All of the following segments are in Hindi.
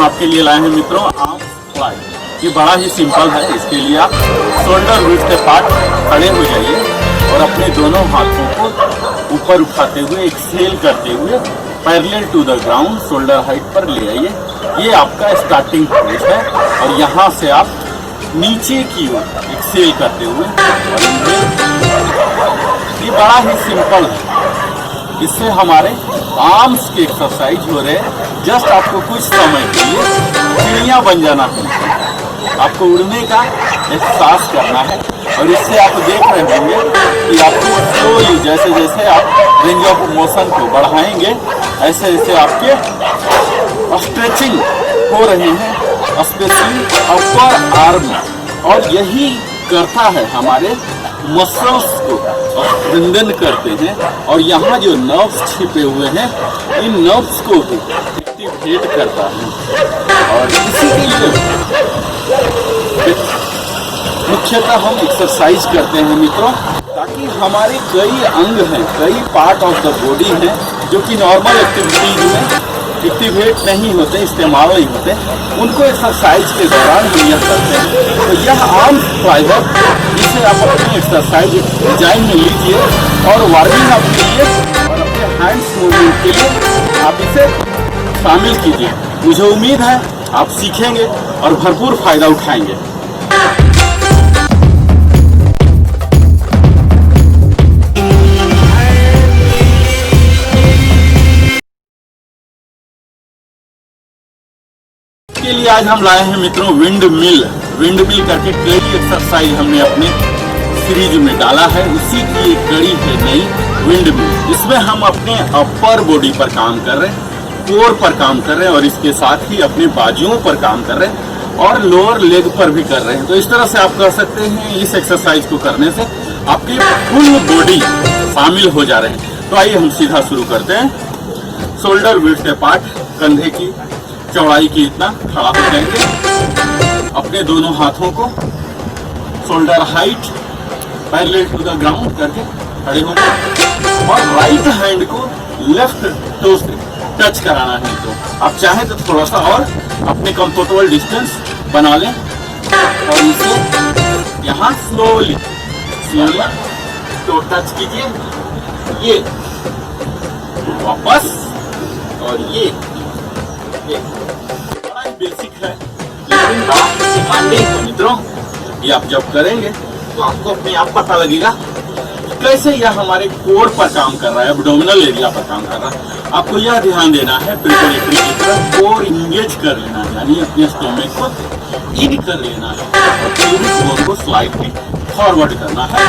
आपके लिए लाए हैं मित्रों आर्म फ्लाई। ये बड़ा ही सिंपल है। इसके लिए आप शोल्डर विड्थ के पार्ट खड़े हो जाइए और अपने दोनों हाथों को ऊपर उठाते हुए एक्सेल करते हुए parallel to the ground shoulder height पर ले आइए। ये आपका स्टार्टिंग पोज है और यहाँ से आप नीचे की ओर एक्सेल करते हुए ये बड़ा ही सिंपल है। इससे हमारे आर्म्स के एक्सरसाइज हो रहे हैं। जस्ट आपको कुछ समय के लिए चिड़िया बन जाना है, आपको उड़ने का एहसास करना है। और इससे आप देख रहे होंगे कि आपको स्लोली जैसे जैसे आप रेंज ऑफ मोशन को बढ़ाएंगे ऐसे ऐसे आपके स्ट्रेचिंग हो रहे हैं, स्पेशली अपर आर्म। और यही करता है हमारे मसल्स को स्ट्रेंथन करते हैं और यहाँ जो नर्व्स छिपे हुए हैं इन नर्व्स को भी एक्टिवेट करता है। और इसी के लिए मुख्यतः हम एक्सरसाइज करते हैं मित्रों, ताकि हमारे कई अंग हैं, कई पार्ट ऑफ द बॉडी हैं जो कि नॉर्मल एक्टिविटीज में एक्टिवेट नहीं होते, इस्तेमाल नहीं होते, उनको एक्सरसाइज के दौरान हम यह करते हैं। तो यह आर्म फ्लाई है, जिसे आप अपनी एक्सरसाइज डिजाइन में लीजिए और वार्मिंग अप के लिए और अपने हैंड्स मूवमेंट के लिए आप इसे शामिल कीजिए। मुझे उम्मीद है आप सीखेंगे और भरपूर फायदा उठाएंगे। के लिए आज हम लाए हैं मित्रों विंड मिल करके कई एक्सरसाइज हमने अपने सीरीज में डाला है। उसी की एक कड़ी है नई विंड मिल। इसमें हम अपने अपर बॉडी पर काम कर रहे हैं, कोर पर काम कर रहे हैं और इसके साथ ही अपने बाजुओं पर काम कर रहे हैं और लोअर लेग पर भी कर रहे हैं। तो इस तरह से आप कर सकते हैं। इस एक्सरसाइज को करने से आपकी फुल बॉडी शामिल हो जा रहे हैं। तो आइए हम सीधा शुरू करते हैं। शोल्डर विड्थ के पार्ट कंधे की चौड़ाई की इतना खड़ा हो जाएंगे। अपने दोनों हाथों को shoulder height parallel to the ground करके खड़े होंगे और राइट हैंड को लेफ्ट टो से टच कराना है। तो आप चाहें तो थोड़ा सा और अपने कंफर्टेबल डिस्टेंस बना लें और इसे यहाँ स्लोली तो टच कीजिए। ये वापस और ये बड़ा ही बेसिक है लेकिन बड़ा डिमांडिंग है मित्रों। ये आप जब करेंगे तो आपको अपने आप पता लगेगा कैसे यह हमारे कोर पर काम कर रहा है, एब्डोमिनल एरिया पर काम कर रहा है। आपको यह ध्यान देना है प्रिपरेटरी की तरफ कोर इंगेज कर लेना है, यानी अपने स्टोमक को इन कर लेना है और प्यूबिक बोन को स्लाइडली फॉरवर्ड करना है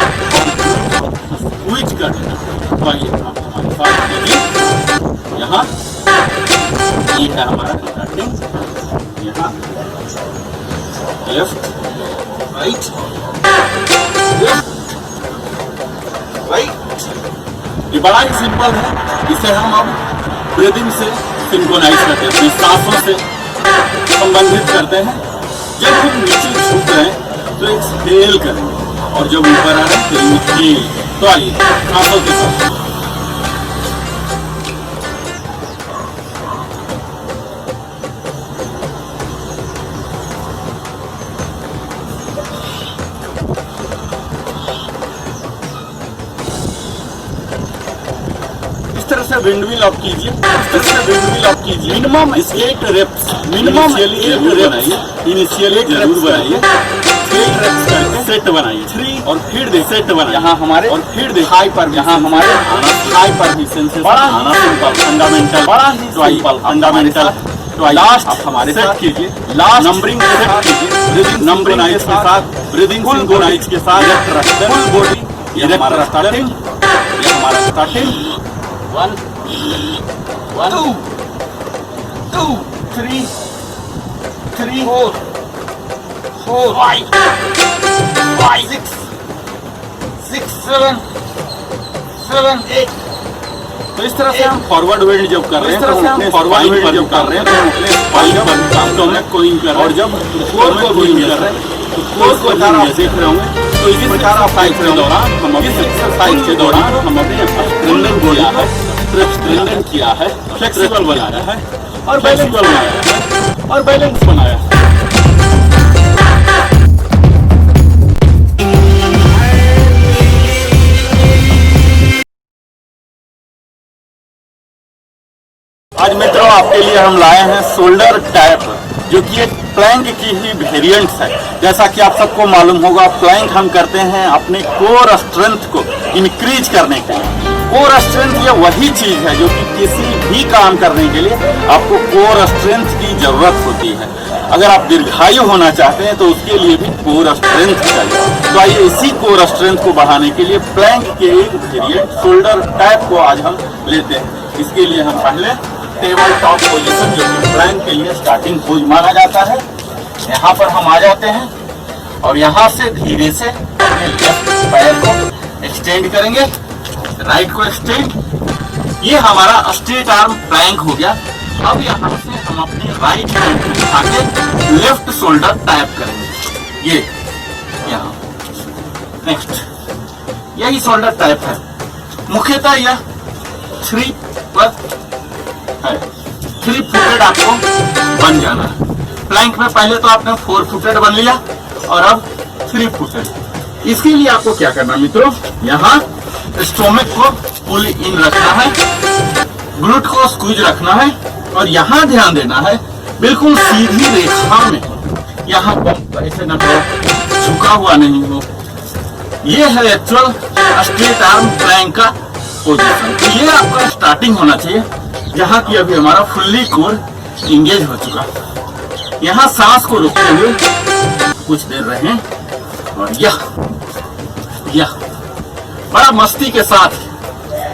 और स्क्वीज कर लेना है। तो आइए आप हमारे साथ कीजिए। यहाँ ये है हमारा स्टार्टिंग, यहाँ लेफ्ट राइट लेफ्ट राइट। ये बड़ा ही सिंपल है। इसे हम अब ब्रीदिंग से सिंक्रोनाइज करते हैं, अपनी सांसों से संबंधित करते हैं। जब हम नीचे झुक रहे हैं तो एक्सहेल करेंगे और जब ऊपर आ रहे हैं तो इनहेल। तो आइए सांसों के साथ विंडमिल ऑफ कीजिए। Minimum 8 reps, minimum 8 reps initially जरूर बनाइए। 8 रेप्स करके सेट बनाइए 3 और फिर दे सेट बनाइए। यहाँ हमारे और फिर दे हाई पर यहाँ हमारे हाई पर भी सेंसेस आना सिंपल फंडामेंटल, बड़ा ही सिंपल फंडामेंटल। तो लास्ट आप हमारे सेट कीजिए। लास्ट नंबरिंग के साथ कीजिए, ब्रीदिंग नंबरिंग के साथ, ब्रीदिंग सिंक्रोनाइज के साथ रखते हैं फुल बॉडी। ये हमारा स्टार्टिंग, ये हमारा स्टार्टिंग 1 2 2 3 3 4 5 6 6 7 7 8। तो इस तरह से हम फॉरवर्ड वेल्ड जब कर रहे हैं, फॉरवर्ड वेल्ड जब कर रहे हैं तो अपने स्पाइन पर स्टोमक को इन कर रहे हैं और जब कोर को इन कर रहे हैं तो कोर को देख रहे होंगे। तो इस प्रकार एक्सरसाइज के दौरान हम अपने एक्सरसाइज के दौरान हम अपने स्ट्रेंथन किया है, फ्लेक्सिबल बनाया है और बैलेंस बनाया और बैलेंस बनाया। आज मित्रों आपके लिए हम लाए हैं शोल्डर टैप, जो कि एक प्लैंक की ही वेरिएंट है। जैसा कि आप सबको मालूम होगा, प्लैंक हम करते हैं अपने कोर स्ट्रेंथ को इंक्रीज करने के लिए। कोर स्ट्रेंथ ये वही चीज है जो कि किसी भी काम करने के लिए आपको कोर स्ट्रेंथ की जरूरत होती है। अगर आप दीर्घायु होना चाहते हैं तो उसके लिए भी कोर स्ट्रेंथ चाहिए। तो आइए इसी कोर स्ट्रेंथ को बढ़ाने के लिए प्लैंक के एक वेरिएंट शोल्डर टैप को आज हम लेते हैं। इसके लिए हम पहले टेबल टॉप पोजीशन, जो कि प्लैंक के लिए स्टार्टिंग पोज माना जाता है, यहाँ पर हम आ जाते हैं और यहाँ से धीरे से अपने लेफ्ट पैर को एक्सटेंड करेंगे, राइट को एक्सटेंड। ये हमारा स्ट्रेट आर्म प्लैंक हो गया। अब यहाँ से हम अपने राइट हैंड को उठा के लेफ्ट शोल्डर टैप करेंगे, ये यहाँ। नेक्स्ट यही शोल्डर टैप है। मुख्यतः यह 3 फुटेड आपको बन जाना है। प्लैंक में पहले तो आपने 4 फुटेड बन लिया और अब 3 फुटेड। इसके लिए आपको क्या करना मित्रों, यहाँ स्टोमक को पुल इन रखना है, ग्लूट को स्क्वीज रखना है और यहाँ ध्यान देना है बिल्कुल सीधी रेखा में, यहाँ ऐसे न हो, झुका हुआ नहीं हो। ये है एक्चुअल स्ट्रेट आर्म प्लैंक का पोजीशन। तो ये आपका स्टार्टिंग होना चाहिए, जहाँ की अभी हमारा फुल्ली कोर इंगेज हो चुका। यहाँ सांस को रोकते हुए कुछ देर रहें और यह बड़ा मस्ती के साथ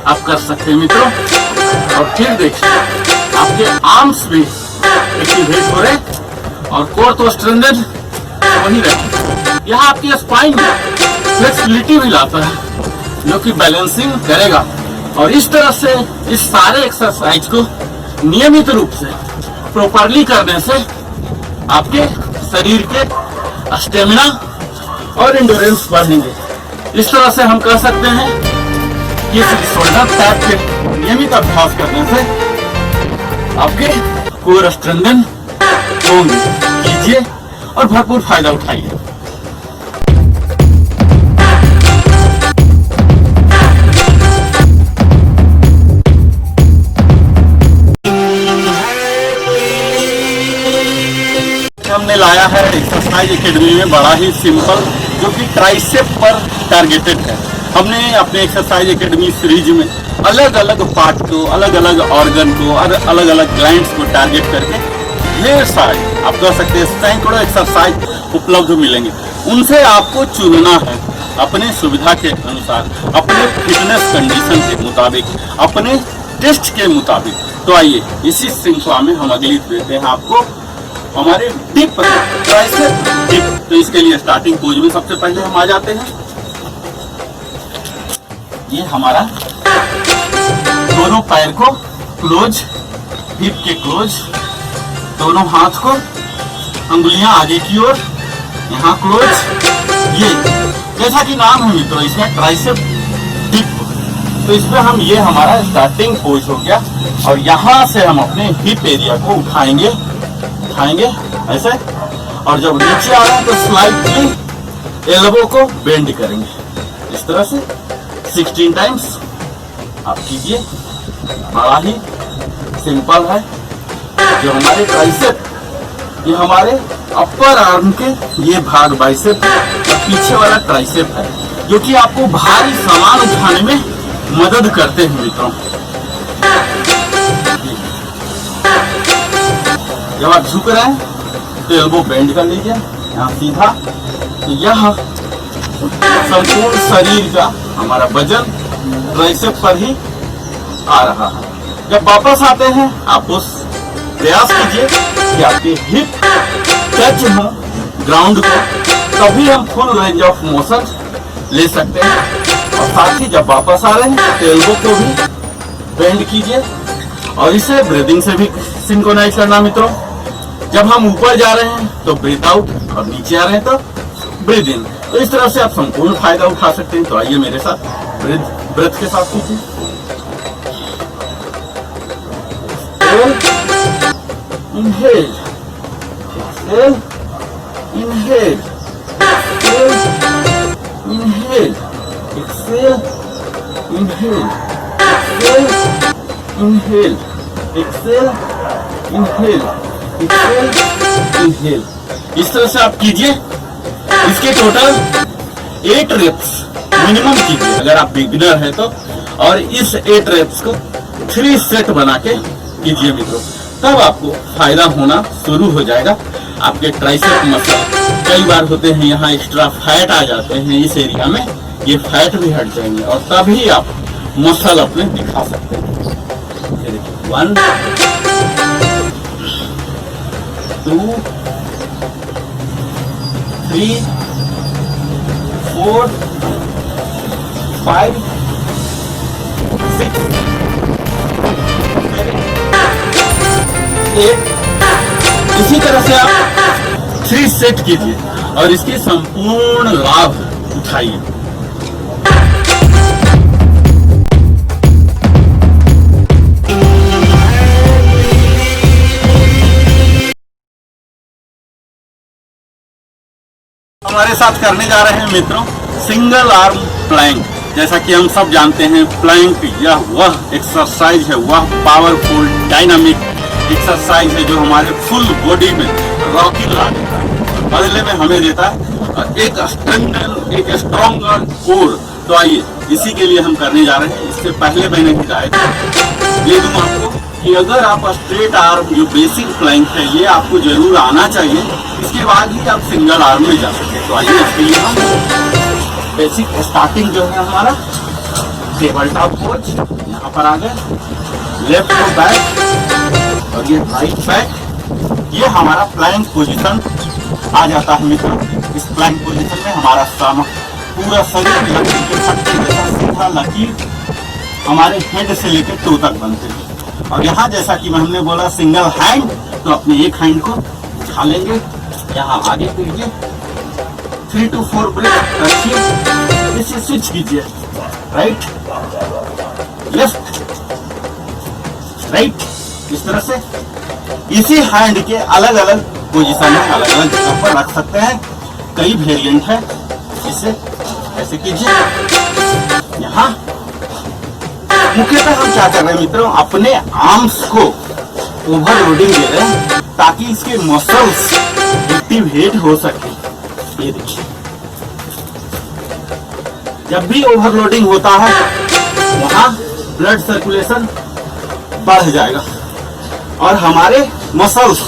आप कर सकते हैं मित्रों। और फिर देखिए आपके आर्म्स भी एक्टिवेट हो रहे और कोर तो स्ट्रेंथन वही रहे। यहाँ आपकी स्पाइन में फ्लेक्सिबिलिटी भी लाता है, जो कि बैलेंसिंग करेगा। और इस तरह से इस सारे एक्सरसाइज को नियमित रूप से प्रॉपरली करने से आपके शरीर के स्टेमिना और एंड्योरेंस बढ़ेंगे। इस तरह से हम कह सकते हैं कि शोल्डर टैप के नियमित अभ्यास करने से आपके कोर स्ट्रेंथन होंगे। कीजिए और भरपूर फायदा उठाइए। हमने लाया है एक्सरसाइज एकेडमी में बड़ा ही सिंपल, जो कि ट्राइसेप पर टारगेटेड है। हमने अपने एक्सरसाइज एकेडमी सीरीज में अलग अलग पार्ट को, अलग अलग ऑर्गन को और अलग अलग ग्लैंड्स को टारगेट करके ढेर सारे, आप कह सकते हैं सैकड़ों एक्सरसाइज उपलब्ध मिलेंगे। उनसे आपको चुनना है अपने सुविधा के अनुसार, अपने फिटनेस कंडीशन के मुताबिक, अपने टेस्ट के मुताबिक। तो आइए इसी श्रृंखला में हम अगली देते हैं आपको हमारे डिप ट्राइसेप डिप। तो इसके लिए स्टार्टिंग पोज में सबसे पहले हम आ जाते हैं। ये हमारा दोनों पैर को क्लोज, हिप के क्लोज, दोनों हाथ को अंगुलियां आगे की ओर, यहाँ क्लोज। ये जैसा कि नाम है मित्रों, इसमें ट्राइसेप डिप। तो इसमें हम, ये हमारा स्टार्टिंग पोज हो गया और यहाँ से हम अपने हिप एरिया को उठाएंगे ऐसे। और जब नीचे आ रहे हैं तो स्लाइटली एल्बो को बेंड करेंगे इस तरह से 16 टाइम्स आप कीजिए। बड़ा ही सिंपल है। जो हमारे ट्राइसेप, ये हमारे अपर आर्म के ये भाग बाइसेप और पीछे वाला ट्राइसेप है, जो कि आपको भारी सामान उठाने में मदद करते हैं मित्रों। जब आप झुक रहे हैं तो एल्बो बेंड कर लीजिए यहाँ सीधा। तो यह संपूर्ण शरीर का हमारा वजन ट्राइसेप पर ही आ रहा है। जब वापस आते हैं आप उस प्रयास कीजिए कि आपके हिप टच हो ग्राउंड को, तभी हम फुल रेंज ऑफ मोशन ले सकते हैं। और साथ ही जब वापस आ रहे हैं तो एल्बो को भी बेंड कीजिए और इसे ब्रीदिंग से भी सिंक्रोनाइज करना मित्रों। जब हम ऊपर जा रहे हैं तो ब्रीथ आउट और नीचे आ रहे हैं तो ब्रीथ इन। तो इस तरह से आप संपूर्ण फायदा उठा सकते हैं। तो आइए मेरे साथ ब्रेथ के साथ कीजिए। inhale, exhale, inhale, exhale, inhale, exhale, inhale, exhale, exhale, inhale, exhale, inhale। इस तरह से आप कीजिए। इसके टोटल 8 रेप्स मिनिमम कीजिए अगर आप बिगिनर है तो, और इस 8 रेप्स को 3 सेट बना के कीजिए मित्रों, तब आपको फायदा होना शुरू हो जाएगा। आपके ट्राइसेप मसल कई बार होते हैं यहाँ एक्स्ट्रा फैट आ जाते हैं, इस एरिया में ये फैट भी हट जाएंगे और तभी आप मसल अपने दिखा सकते हैं। 1 2 3 4 5 6 7 8। इसी तरह से आप 3 सेट कीजिए और इसकी संपूर्ण लाभ उठाइए। हमारे साथ करने जा रहे हैं मित्रों सिंगल आर्म प्लैंक। जैसा कि हम सब जानते हैं प्लैंक यह वह एक्सरसाइज है, वह पावरफुल डायनामिक एक्सरसाइज है जो हमारे फुल बॉडी में रॉकेट ला देता है, बदले में हमें देता है एक स्ट्रॉन्गर कोर। तो आइए इसी के लिए हम करने जा रहे हैं। इससे पहले मैंने हिदायत दे दूं आपको कि अगर आप स्ट्रेट आर्म जो बेसिक प्लैंक है ये आपको जरूर आना चाहिए, इसके बाद ही आप सिंगल आर्म में जा सकते। तो आइए इसके लिए हम बेसिक स्टार्टिंग जो है हमारा टेबल टॉप पोज, यहाँ पर आ गए, लेफ्ट को बैक और ये राइट बैक, ये हमारा प्लैंक पोजीशन आ जाता है मित्रों। इस प्लैंक पोजीशन में हमारा पूरा शरीर लकीर के फट्टे जैसा सीधा लकीर हमारे हेड से लेकर टो तक बनते हैं। और यहाँ जैसा कि हमने बोला सिंगल हैंड, तो अपने एक हैंड को उठा लेंगे, यहाँ आगे कीजिए, 3 to 4 ब्रेथ रखिए, इसे स्विच कीजिए, राइट लेफ्ट राइट, इस तरह से इसी हैंड के अलग अलग पोजीशन में अलग अलग जगह पर रख सकते हैं। कई वेरिएंट है, इसे ऐसे कीजिए। यहाँ मुख्यतः हम क्या कर रहे हैं मित्रों, अपने आर्म्स को ओवरलोडिंग दे रहे हैं ताकि इसके मसल्स एक्टिवेट हो सके। ये देखिए, जब भी ओवरलोडिंग होता है वहां ब्लड सर्कुलेशन बढ़ जाएगा और हमारे मसल्स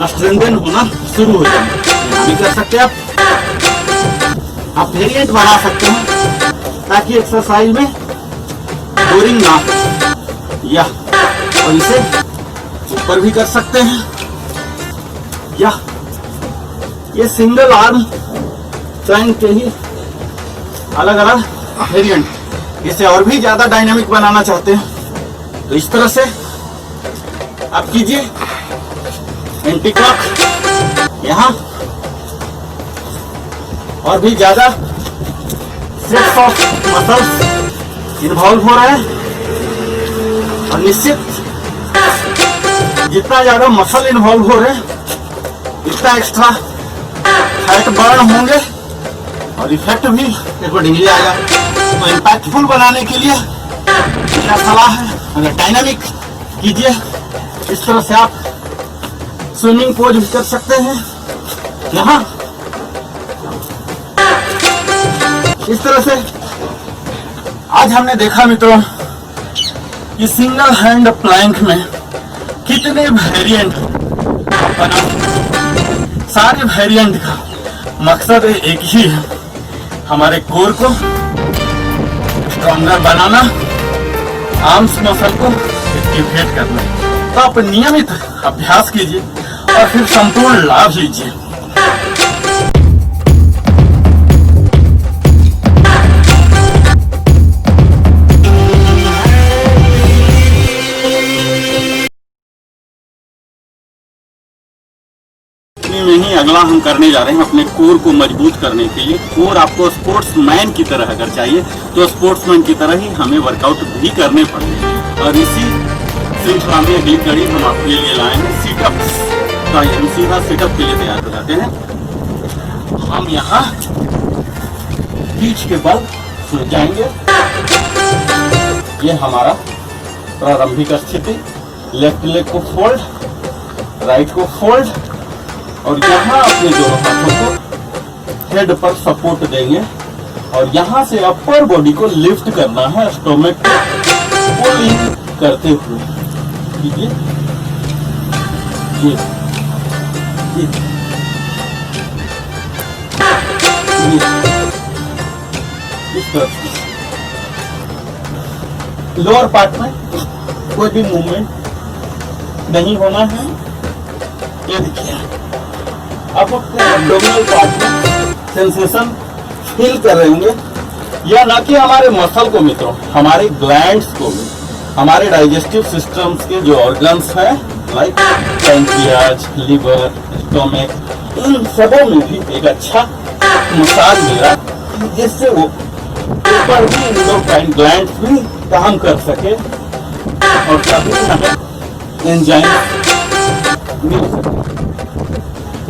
स्ट्रेंथन होना शुरू हो जाएंगे। यहाँ भी कर सकते हैं आप वेरिएंट बना सकते हैं ताकि एक्सरसाइज में बोरिंग ना हो। या और इसे ऊपर भी कर सकते हैं, या ये सिंगल आर्म प्लैंक के ही अलग अलग वेरिएंट। इसे और भी ज्यादा डायनामिक बनाना चाहते हैं तो इस तरह से आप कीजिए, एंटी क्लॉक, यहाँ और भी ज्यादा सेट्स ऑफ मसल्स इन्वॉल्व हो रहे हैं और निश्चित जितना ज्यादा मसल इन्वॉल्व हो रहे हैं इतना एक्स्ट्रा फैट बर्न होंगे और इफेक्ट भी अकॉर्डिंगली आएगा। तो इम्पैक्टफुल बनाने के लिए क्या सलाह है, अगर डायनामिक कीजिए, इस तरह से आप स्विमिंग पोज भी कर सकते हैं। यहाँ इस तरह से आज हमने देखा मित्रों कि सिंगल हैंड प्लैंक में कितने वेरिएंट बना। सारे वेरिएंट का मकसद एक ही है, हमारे कोर को स्ट्रॉन्गर बनाना, आर्म्स मसल को एक्टिवेट करना। तो आप नियमित अभ्यास कीजिए और फिर संपूर्ण लाभ लीजिए। में ही अगला हम करने जा रहे हैं अपने कोर को मजबूत करने के लिए। कोर आपको स्पोर्ट्समैन की तरह अगर चाहिए तो स्पोर्ट्समैन की तरह ही हमें वर्कआउट भी करने पड़ेंगे। और इसी श्रृंखला में अगली कड़ी हम आपके लिए लाए हैं सीटअप्स। तो आइए हम सीधा सेटअप के लिए तैयार हो जाते हैं। हम यहाँ पीठ के बल सो जाएंगे। ये हमारा प्रारंभिक स्थिति। लेफ्ट लेग को फोल्ड, राइट को फोल्ड और यहाँ अपने दोनों हाथों को हेड पर सपोर्ट देंगे और यहाँ से अपर बॉडी को लिफ्ट करना है, स्टोमक को पुल इन करते हुए। ठीक है, ये इस तरफ लोअर पार्ट में कोई भी मूवमेंट नहीं होना है। ये देखिए, अब अपने एब्डोमिनल पार्ट में सेंसेशन फील कर रहे होंगे, या ना कि हमारे मसल को मित्रों, हमारे ग्लैंड्स को भी, हमारे डाइजेस्टिव सिस्टम्स के जो ऑर्गन्स हैं लाइक पैंक्रियाज, लिवर, स्टोमक, इन सबों में भी एक अच्छा मसाज मिला जिससे वो ऊपर भी इंडोक्राइन ग्लैंड्स भी काम कर सके और तभी हमें एंजाइम मिल सके।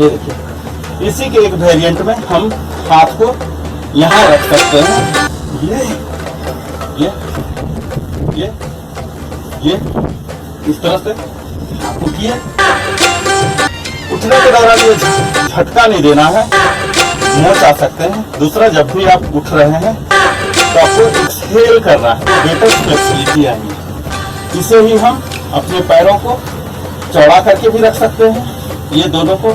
ये देखिए, इसी के एक वेरिएंट में हम हाथ को यहाँ रख सकते हैं। ये इस तरह से उठिए। उठने के दौरान ये झटका नहीं देना है, मोच आ सकते हैं। दूसरा, जब भी आप उठ रहे हैं तो आपको एक्सहेल करना है, बेटर फ्लेक्सिबिलिटी आएगी। इसे ही हम अपने पैरों को चौड़ा करके भी रख सकते हैं। ये दोनों को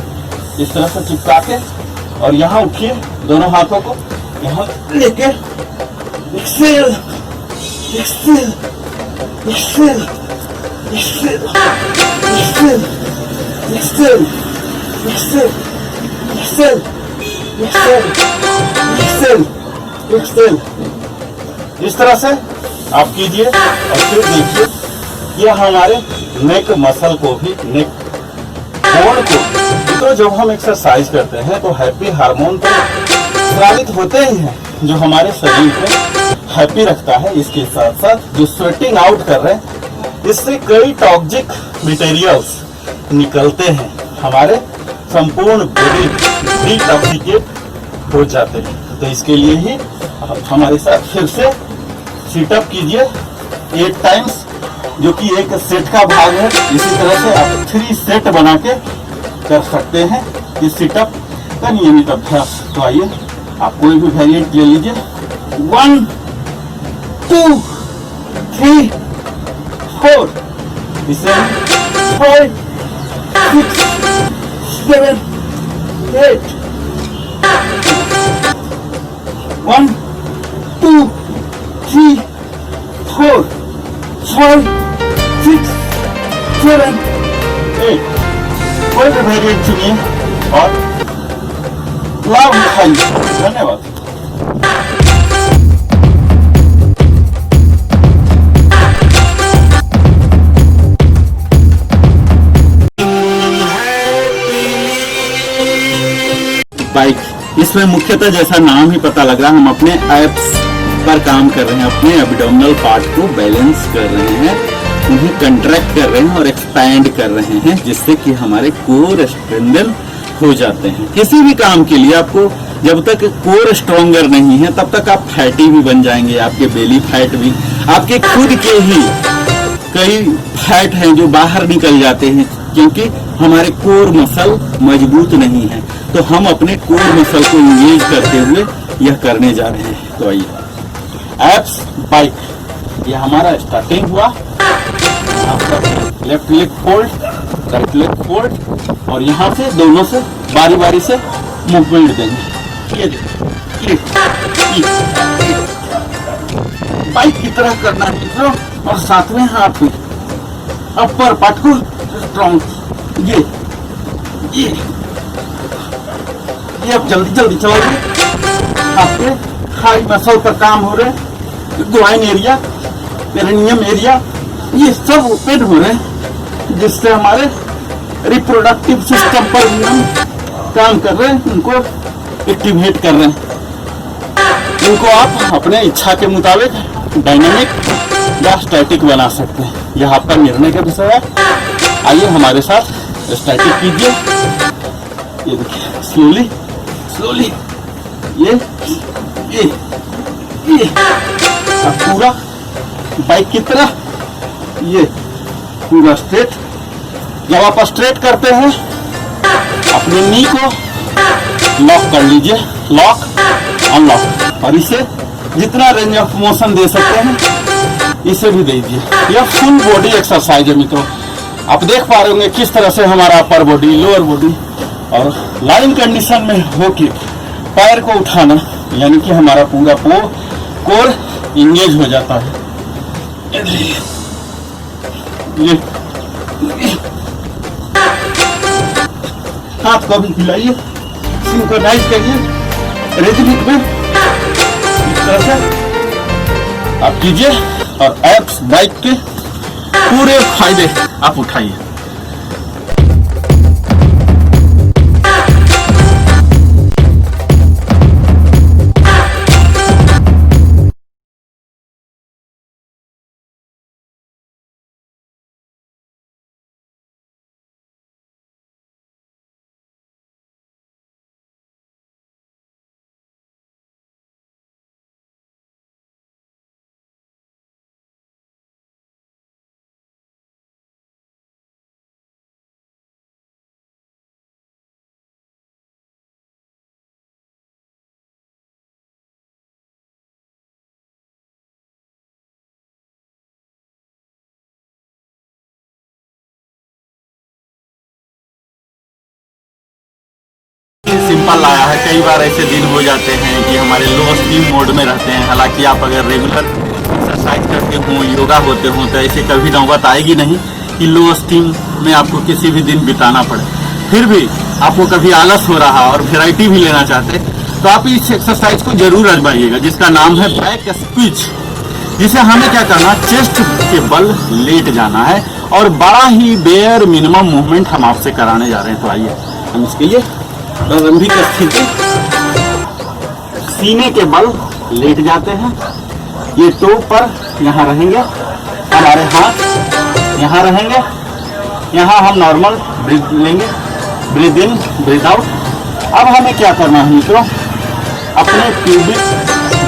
इस तरह से चिपका के और यहाँ उठिए, दोनों हाथों को यहाँ लेके exhale, exhale, exhale, exhale, exhale, exhale, exhale, exhale, exhale, exhale, exhale. इस तरह से आप कीजिए और फिर देखिए, ये हमारे नेक मसल को भी, नेक बोन को, तो जब हम एक्सरसाइज करते हैं तो हैप्पी हार्मोन तो स्रावित होते ही हैं जो हमारे शरीर को हैप्पी रखता है। इसके साथ साथ जो स्वेटिंग आउट कर रहे हैं, इससे कई टॉक्सिक मटेरियल्स निकलते हैं, हमारे संपूर्ण बॉडी डिटॉक्सिकेट हो जाते हैं। तो इसके लिए ही आप हमारे साथ फिर से सिटअप कीजिए 8 टाइम्स, जो कि एक सेट का भाग है। इसी तरह से आप 3 सेट बना के कर सकते हैं इस सिटअप का नियमित अभ्यास। तो आइए आप कोई भी वेरिएंट ले लीजिए। 1 2 3 4, इसे 5 6 7 8, 1 2 3 4 5 6 7 8। कोई भी वेरिएंट चुनिए और लाभ उठाइए। धन्यवाद। बाइक, इसमें मुख्यतः जैसा नाम ही पता लग रहा है, हम अपने एब्स पर काम कर रहे हैं, अपने एब्डोमिनल पार्ट को बैलेंस कर रहे हैं, उन्हें कंट्रैक्ट कर रहे हैं और एक्सपैंड कर रहे हैं, जिससे कि हमारे कोर स्ट्रेंथन हो जाते हैं। किसी भी काम के लिए आपको जब तक कोर स्ट्रॉन्गर नहीं है तब तक आप फैटी भी बन जाएंगे, आपके बेली फैट भी, आपके खुद के ही कई फैट हैं जो बाहर निकल जाते हैं क्योंकि हमारे कोर मसल मजबूत नहीं है। तो हम अपने कोर मसल को इंगेज करते हुए यह करने जा रहे हैं। तो आइए, एब्स बाइक, ये हमारा स्टार्टिंग हुआ। Left leg fold, right leg fold और यहाँ से दोनों से बारी बारी से मूवमेंट देंगे। ये देखिए, बाइक की तरह करना है और साथ में हाथ में अपर पार्ट को स्ट्रॉन्ग। ये अब जल्दी जल्दी चलाइए। आपके हाई मसल पर काम हो रहे हैं, ग्वाइन एरिया, पेरिनियम एरिया, ये सब ओपन हो रहे हैं, जिससे हमारे रिप्रोडक्टिव सिस्टम पर भी हम काम कर रहे हैं, उनको एक्टिवेट कर रहे हैं। इनको आप अपने इच्छा के मुताबिक डायनामिक या स्टैटिक बना सकते हैं, यह आपका निर्णय का विषय है। आइए हमारे साथ स्टैटिक कीजिए, ये देखिए स्लोली स्लोली, ये अब पूरा बाइक की तरह, ये पूरा स्ट्रेट। जब आप स्ट्रेट करते हैं अपने नी को लॉक कर लीजिए, लॉक अनलॉक, और इसे जितना रेंज ऑफ मोशन दे सकते हैं इसे भी दे दीजिए। यह फुल बॉडी एक्सरसाइज है मित्रों। आप देख पा रहे होंगे किस तरह से हमारा अपर बॉडी, लोअर बॉडी और लाइन कंडीशन में होके पैर को उठाना, यानी कि हमारा पूरा कोर इंगेज हो जाता है। ये हाथ को भी हिलाइए, सिंक्रोनाइज करिए रिदमिक में, इस तरह से आप कीजिए और एप्स बाइक के पूरे फायदे आप उठाइए। सिंपल लाया है। कई बार ऐसे दिन हो जाते हैं कि हमारे लो स्टीम मोड में रहते हैं। हालांकि आप अगर रेगुलर एक्सरसाइज करते हो, योगा होते हो, तो ऐसे कभी नौबत आएगी नहीं कि लो स्टीम में आपको किसी भी दिन बिताना पड़े। फिर भी आपको कभी आलस हो रहा और वैरायटी भी लेना चाहते तो आप इस एक्सरसाइज को जरूर आजमाइएगा, जिसका नाम है बैक स्क्विच। जिसे हमें क्या करना, चेस्ट के बल लेट जाना है और बड़ा ही बेयर मिनिमम मूवमेंट हम आपसे कराने जा रहे हैं। तो आइए हम इसके लिए प्रारंभिक स्थिति, सीने के बल लेट जाते हैं, ये टो पर यहाँ रहेंगे, हमारे हाथ यहाँ रहेंगे, यहाँ हम नॉर्मल ब्रीथ लेंगे, ब्रीथ इन ब्रीथ आउट। अब हमें क्या करना है मित्रों, अपने प्यूबिक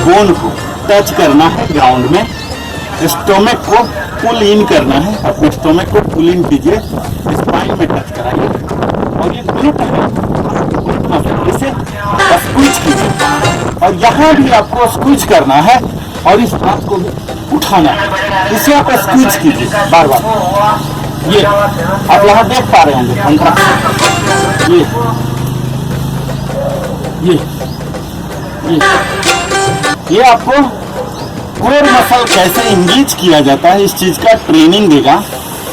बोन को टच करना है ग्राउंड में, स्टोमक को पुल इन करना है, अपने स्टोमक को पुल इन कीजिए, स्पाइन में टच कराइए और ये ग्रुप है, इसे स्क्विच कीजिए और यहाँ भी आपको स्क्विच करना है और इस हाथ को भी उठाना है, इसे आप स्क्विच कीजिए बार बार। ये आप यहाँ देख पा रहे होंगे कंट्राक्शन, ये आपको कोर मसल कैसे इंगेज किया जाता है इस चीज का ट्रेनिंग देगा,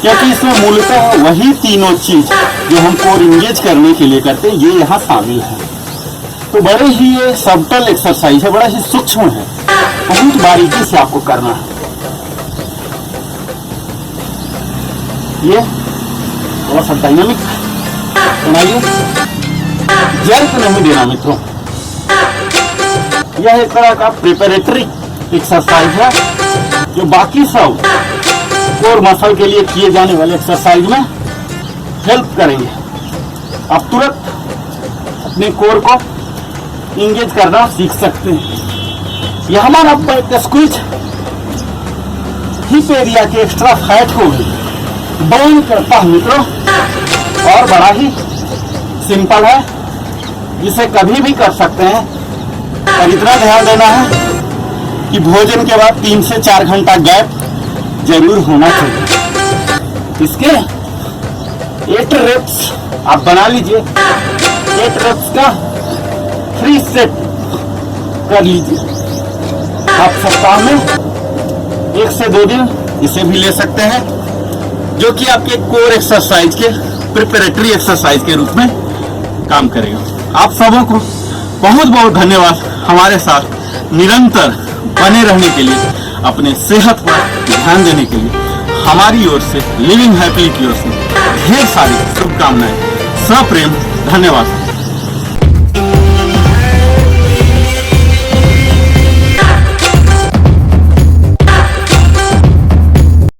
क्योंकि इसमें मूलतः वही तीनों चीज जो हम कोर इंगेज करने के लिए करते हैं ये यहाँ शामिल है। तो बड़े ही ये सबटल एक्सरसाइज है, बड़ा ही सूक्ष्म है, बहुत बारीकी से आपको करना है। ये थोड़ा सा डायनामिक बनाइए, जर्क नहीं देना मित्रों। यह एक तरह का प्रिपरेटरी एक्सरसाइज है जो बाकी सब कोर मसल के लिए किए जाने वाले एक्सरसाइज में हेल्प करेंगे। आप तुरंत अपने कोर को इंगेज करना सीख सकते हैं। यह हमारा बैक स्क्विच हिप एरिया के एक्स्ट्रा फैट को भी बर्न करता है मित्रों, और बड़ा ही सिंपल है, जिसे कभी भी कर सकते हैं। और इतना ध्यान देना है कि भोजन के बाद 3 से 4 घंटा गैप जरूर होना चाहिए। इसके 8 रेप्स आप बना लीजिए, 8 रेप्स का 3 सेट कर लीजिए। आप सप्ताह में 1 से 2 दिन इसे भी ले सकते हैं, जो कि आपके कोर एक्सरसाइज के प्रिपरेटरी एक्सरसाइज के रूप में काम करेगा। आप सबों को बहुत बहुत धन्यवाद हमारे साथ निरंतर बने रहने के लिए, अपने सेहत पर ध्यान देने के लिए। हमारी ओर से लिविंग हैप्पीली की ओर से ढेर सारी शुभकामनाएं, सप्रेम धन्यवाद।